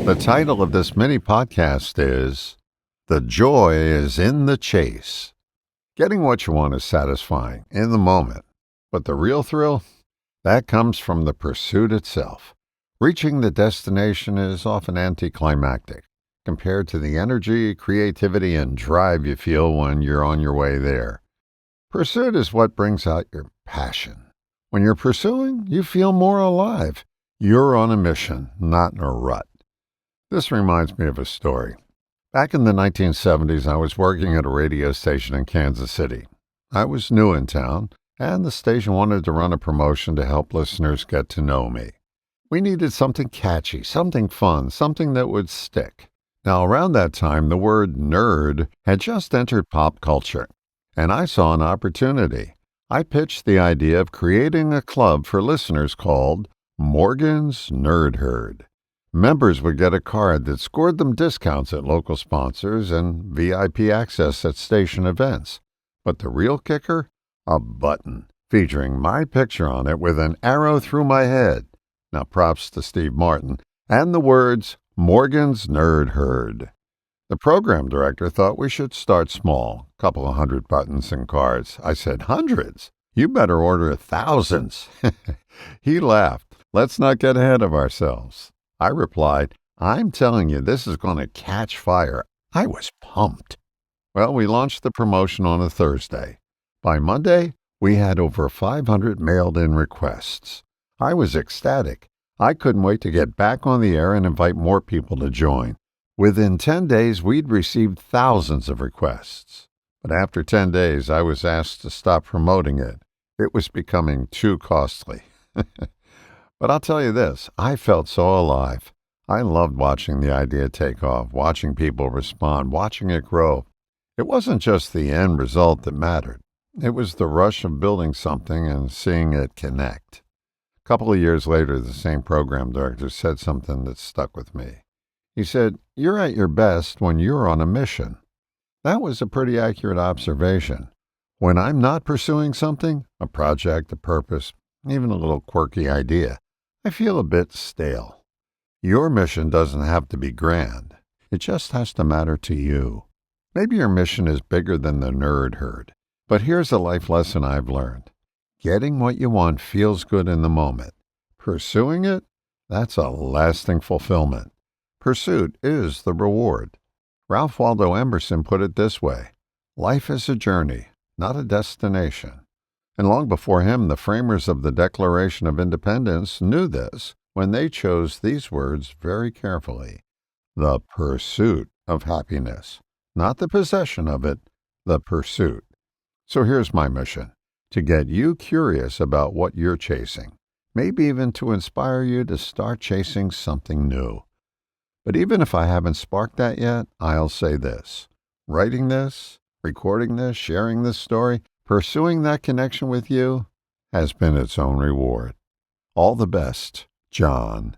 The title of this mini podcast is The Joy is in the Chase. Getting what you want is satisfying in the moment, but the real thrill, that comes from the pursuit itself. Reaching the destination is often anticlimactic compared to the energy, creativity, and drive you feel when you're on your way there. Pursuit is what brings out your passion. When you're pursuing, you feel more alive. You're on a mission, not in a rut. This reminds me of a story. Back in the 1970s, I was working at a radio station in Kansas City. I was new in town, and the station wanted to run a promotion to help listeners get to know me. We needed something catchy, something fun, something that would stick. Now, around that time, the word nerd had just entered pop culture, and I saw an opportunity. I pitched the idea of creating a club for listeners called Morgan's Nerd Herd. Members would get a card that scored them discounts at local sponsors and VIP access at station events. But the real kicker? A button featuring my picture on it with an arrow through my head. Now props to Steve Martin. And the words, Morgan's Nerd Herd. The program director thought we should start small, a couple of hundred buttons and cards. I said, hundreds? You better order thousands. He laughed. Let's not get ahead of ourselves. I replied, I'm telling you, this is going to catch fire. I was pumped. Well, we launched the promotion on a Thursday. By Monday, we had over 500 mailed-in requests. I was ecstatic. I couldn't wait to get back on the air and invite more people to join. Within 10 days, we'd received thousands of requests. But after 10 days, I was asked to stop promoting it. It was becoming too costly. But I'll tell you this, I felt so alive. I loved watching the idea take off, watching people respond, watching it grow. It wasn't just the end result that mattered. It was the rush of building something and seeing it connect. A couple of years later, the same program director said something that stuck with me. He said, you're at your best when you're on a mission. That was a pretty accurate observation. When I'm not pursuing something, a project, a purpose, even a little quirky idea, I feel a bit stale. Your mission doesn't have to be grand. It just has to matter to you. Maybe your mission is bigger than the nerd herd. But here's a life lesson I've learned. Getting what you want feels good in the moment. Pursuing it, that's a lasting fulfillment. Pursuit is the reward. Ralph Waldo Emerson put it this way, life is a journey, not a destination. And long before him, the framers of the Declaration of Independence knew this when they chose these words very carefully. The pursuit of happiness, not the possession of it, the pursuit. So here's my mission, to get you curious about what you're chasing, maybe even to inspire you to start chasing something new. But even if I haven't sparked that yet, I'll say this. Writing this, recording this, sharing this story, pursuing that connection with you has been its own reward. All the best, John.